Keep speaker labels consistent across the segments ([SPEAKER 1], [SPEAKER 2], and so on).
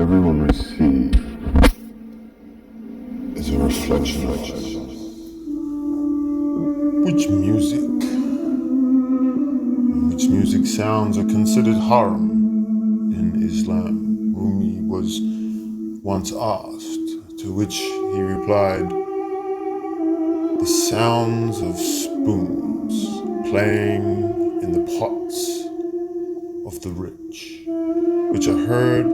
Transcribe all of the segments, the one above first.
[SPEAKER 1] everyone receive is a reflection of
[SPEAKER 2] which music sounds are considered haram in Islam. Rumi was once asked, to which he replied, the sounds of spoons playing in the pots of the rich, which are heard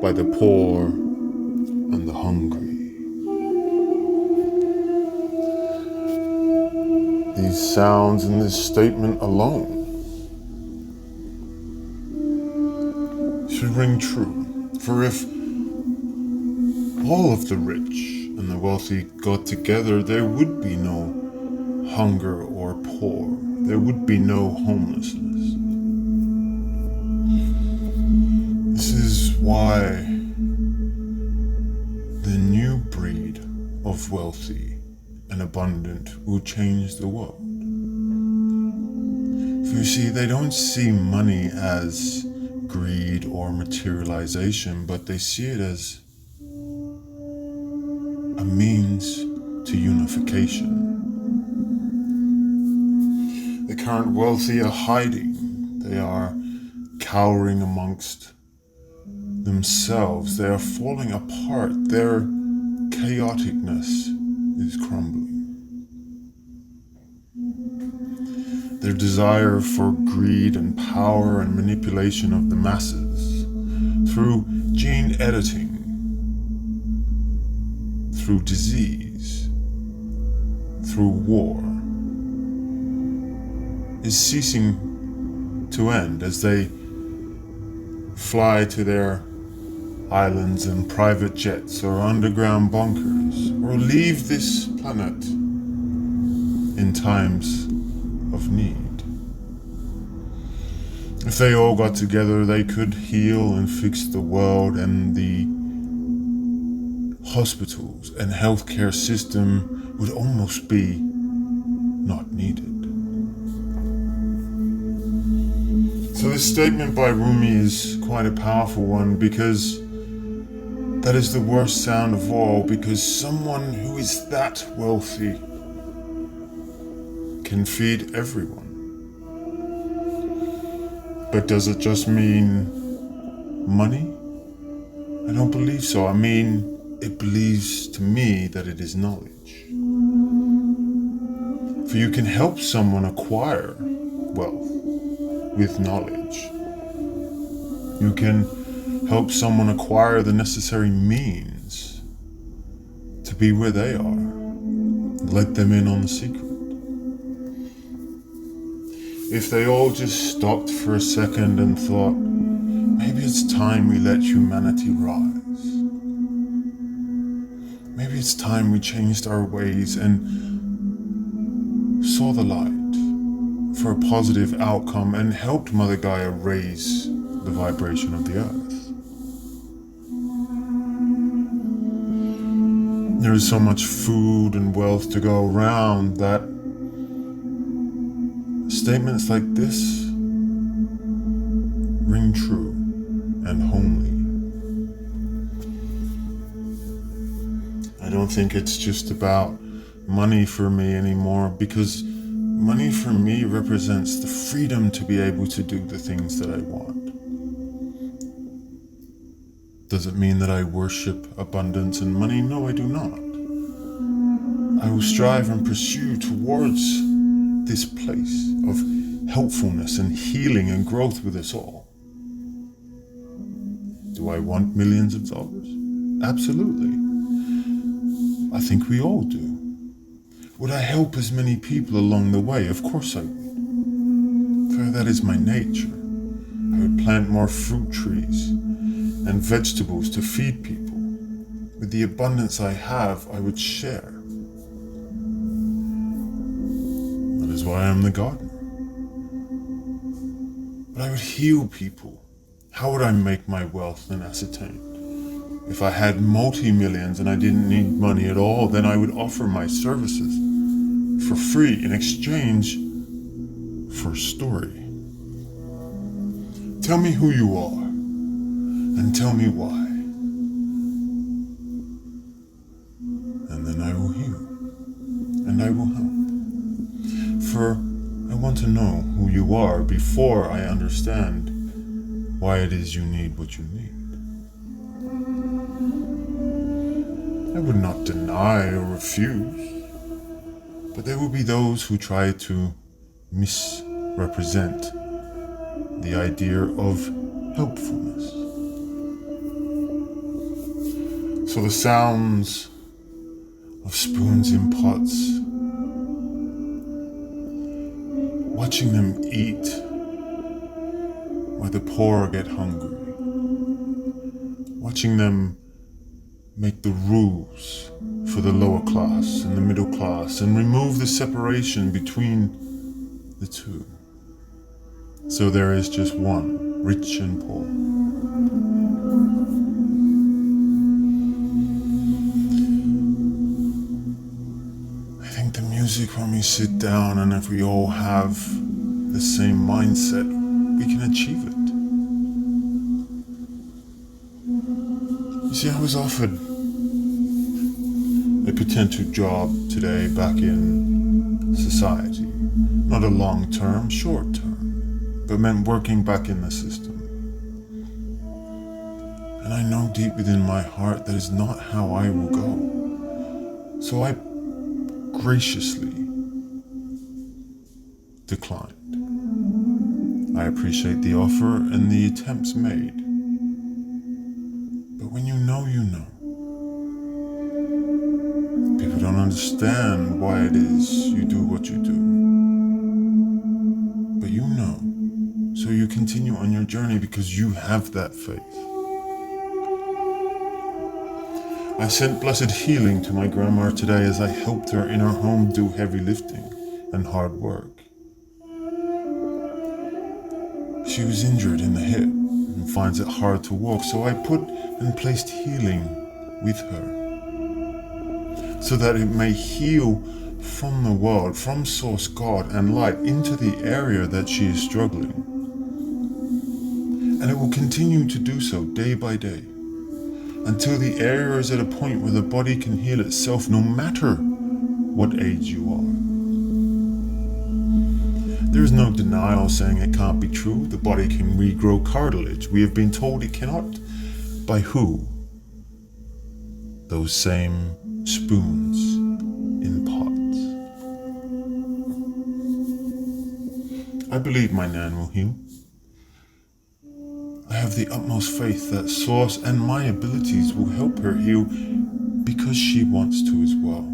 [SPEAKER 2] by the poor and the hungry. These sounds in this statement alone should ring true, for if all of the rich and the wealthy got together, there would be no hunger or poor. There would be no homelessness. This is why the new breed of wealthy and abundant will change the world. For you see, they don't see money as greed or materialization, but they see it as a means to unification. The current wealthy are hiding. They are cowering amongst themselves. They are falling apart. Their chaoticness is crumbling. Their desire for greed and power and manipulation of the masses through gene editing, through disease, through war, is ceasing to end as they fly to their islands in private jets or underground bunkers, or leave this planet in times of need. If they all got together, they could heal and fix the world, and the hospitals and healthcare system would almost be not needed. So this statement by Rumi is quite a powerful one, because that is the worst sound of all, because someone who is that wealthy can feed everyone. But does it just mean money? I don't believe so. I mean, it believes to me that it is knowledge. For you can help someone acquire wealth with knowledge. You can help someone acquire the necessary means to be where they are. Let them in on the secret. If they all just stopped for a second and thought, maybe it's time we let humanity rise. Maybe it's time we changed our ways and saw the light for a positive outcome and helped Mother Gaia raise the vibration of the earth. There is so much food and wealth to go around that statements like this ring true and homely. I don't think it's just about money for me anymore, because money for me represents the freedom to be able to do the things that I want. Does it mean that I worship abundance and money? No, I do not. I will strive and pursue towards this place of helpfulness and healing and growth with us all. Do I want millions of dollars? Absolutely. I think we all do. Would I help as many people along the way? Of course I would. For that is my nature. I would plant more fruit trees and vegetables to feed people. With the abundance I have, I would share. That is why I am the gardener. But I would heal people. How would I make my wealth then ascertained? If I had multi-millions and I didn't need money at all, then I would offer my services for free in exchange for a story. Tell me who you are and tell me why. know who you are before I understand why it is you need what you need. I would not deny or refuse, but there will be those who try to misrepresent the idea of helpfulness. So the sounds of spoons in pots, watching them eat while the poor get hungry, watching them make the rules for the lower class and the middle class and remove the separation between the two. So there is just one, rich and poor. I think the music, when we sit down and if we all have the same mindset, we can achieve it. You see, I was offered a potential job today back in society. Not a long-term, short-term, but meant working back in the system. And I know deep within my heart that is not how I will go. So I graciously declined. I appreciate the offer and the attempts made. But when you know, you know. People don't understand why it is you do what you do. But you know. So you continue on your journey because you have that faith. I sent blessed healing to my grandma today as I helped her in her home do heavy lifting and hard work. She was injured in the hip and finds it hard to walk, so I put and placed healing with her so that it may heal from the world, from Source God and light into the area that she is struggling. And it will continue to do so day by day, until the area is at a point where the body can heal itself no matter what age you are. There is no denial saying it can't be true. The body can regrow cartilage. We have been told it cannot. By who? Those same spoons in pots. I believe my Nan will heal. I have the utmost faith that Source and my abilities will help her heal because she wants to as well.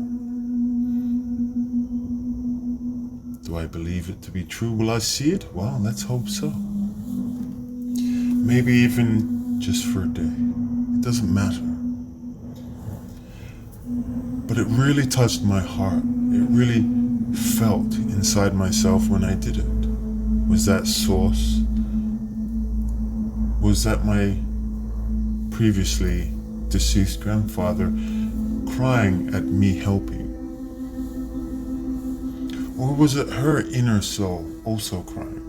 [SPEAKER 2] Do I believe it to be true? Will I see it? Well, let's hope so. Maybe even just for a day. It doesn't matter. But it really touched my heart. It really felt inside myself when I did it. Was that Source? Was that my previously deceased grandfather crying at me helping? Or was it her inner soul also crying?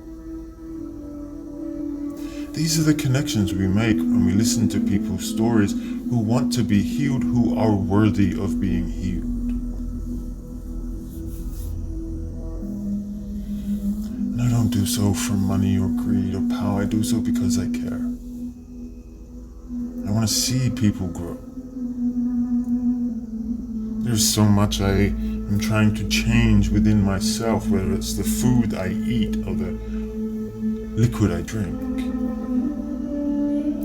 [SPEAKER 2] These are the connections we make when we listen to people's stories who want to be healed, who are worthy of being healed. And I don't do so for money or greed or power. I do so because I care. I want to see people grow. There's so much I am trying to change within myself, whether it's the food I eat or the liquid I drink.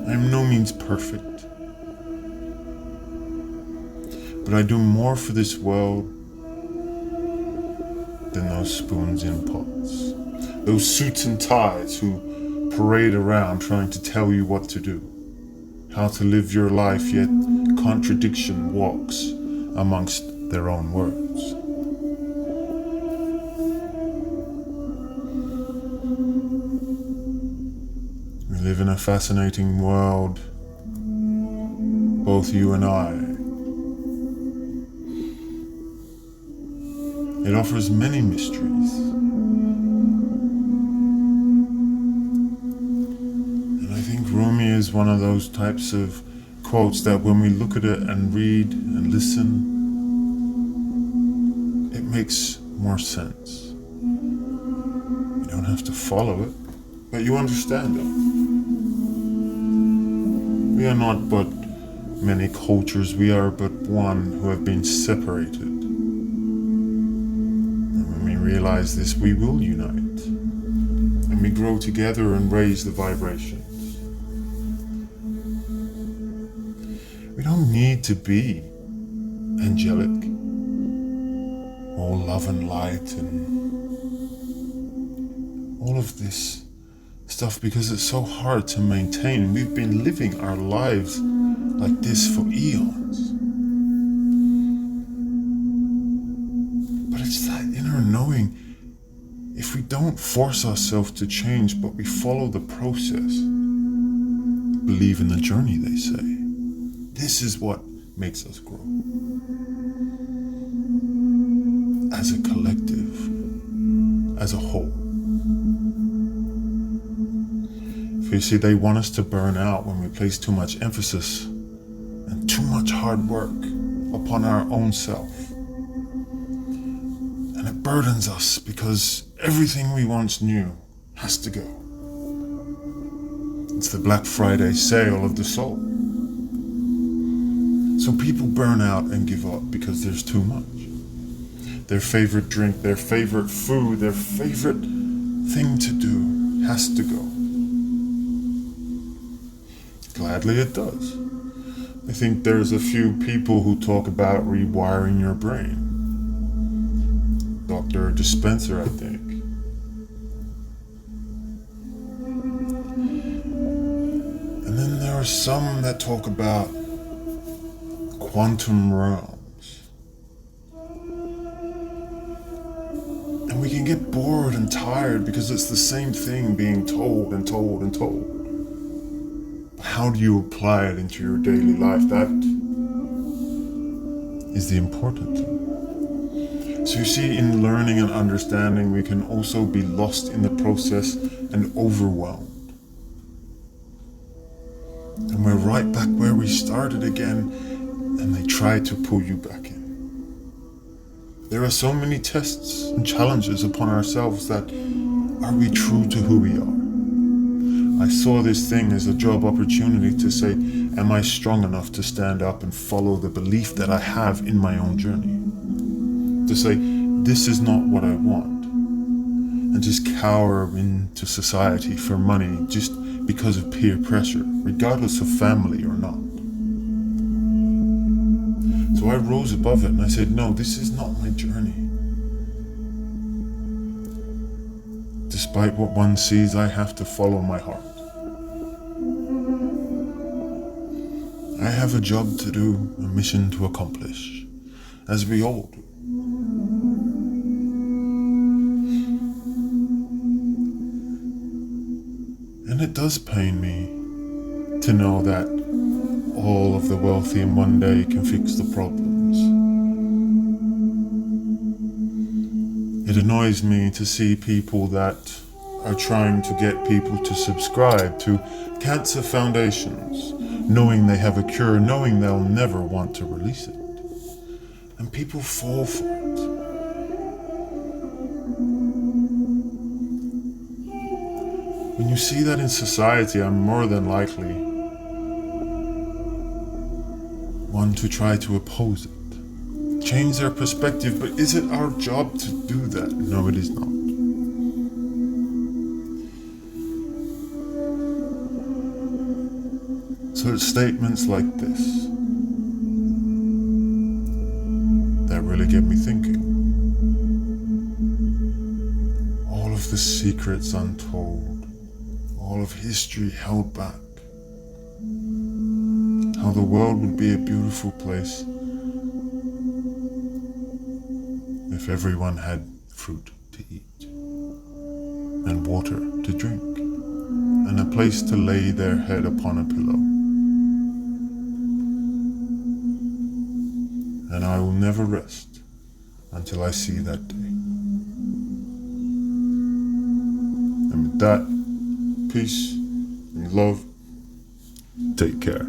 [SPEAKER 2] I am no means perfect, but I do more for this world than those spoons in pots, those suits and ties who parade around trying to tell you what to do, how to live your life, yet contradiction walks amongst their own words. We live in a fascinating world, both you and I. It offers many mysteries. And I think Rumi is one of those types of quotes that when we look at it and read and listen, it makes more sense. have to follow it, but you understand it. We are not but many cultures, we are but one who have been separated. And when we realize this, we will unite. And we grow together and raise the vibrations. We don't need to be angelic, all love and light and all of this stuff, because it's so hard to maintain. We've been living our lives like this for eons. But it's that inner knowing, if we don't force ourselves to change, but we follow the process, believe in the journey, they say, this is what makes us grow. As a collective, as a whole. You see, they want us to burn out when we place too much emphasis and too much hard work upon our own self. And it burdens us because everything we once knew has to go. It's the Black Friday sale of the soul. So people burn out and give up because there's too much. Their favorite drink, their favorite food, their favorite thing to do has to go. Gladly it does. I think there's a few people who talk about rewiring your brain. Dr. Dispenser, I think. And then there are some that talk about quantum realms. And we can get bored and tired because it's the same thing being told and told and told. How do you apply it into your daily life? That is the important thing. So you see, in learning and understanding, we can also be lost in the process and overwhelmed. And we're right back where we started again, and they try to pull you back in. There are so many tests and challenges upon ourselves that, are we true to who we are? I saw this thing as a job opportunity to say, am I strong enough to stand up and follow the belief that I have in my own journey? To say, this is not what I want. And just cower into society for money just because of peer pressure, regardless of family or not. So I rose above it and I said, no, this is not my journey. Despite what one sees, I have to follow my heart. I have a job to do, a mission to accomplish, as we all do. And it does pain me to know that all of the wealthy in one day can fix the problems. It annoys me to see people that are trying to get people to subscribe to cancer foundations, knowing they have a cure, knowing they'll never want to release it. And people fall for it. When you see that in society, I'm more than likely one to try to oppose it. Change their perspective, but is it our job to do that? No, it is not. So it's statements like this that really get me thinking. All of the secrets untold, all of history held back. How the world would be a beautiful place if everyone had fruit to eat, and water to drink, and a place to lay their head upon a pillow. And I will never rest until I see that day. And with that, peace and love, take care.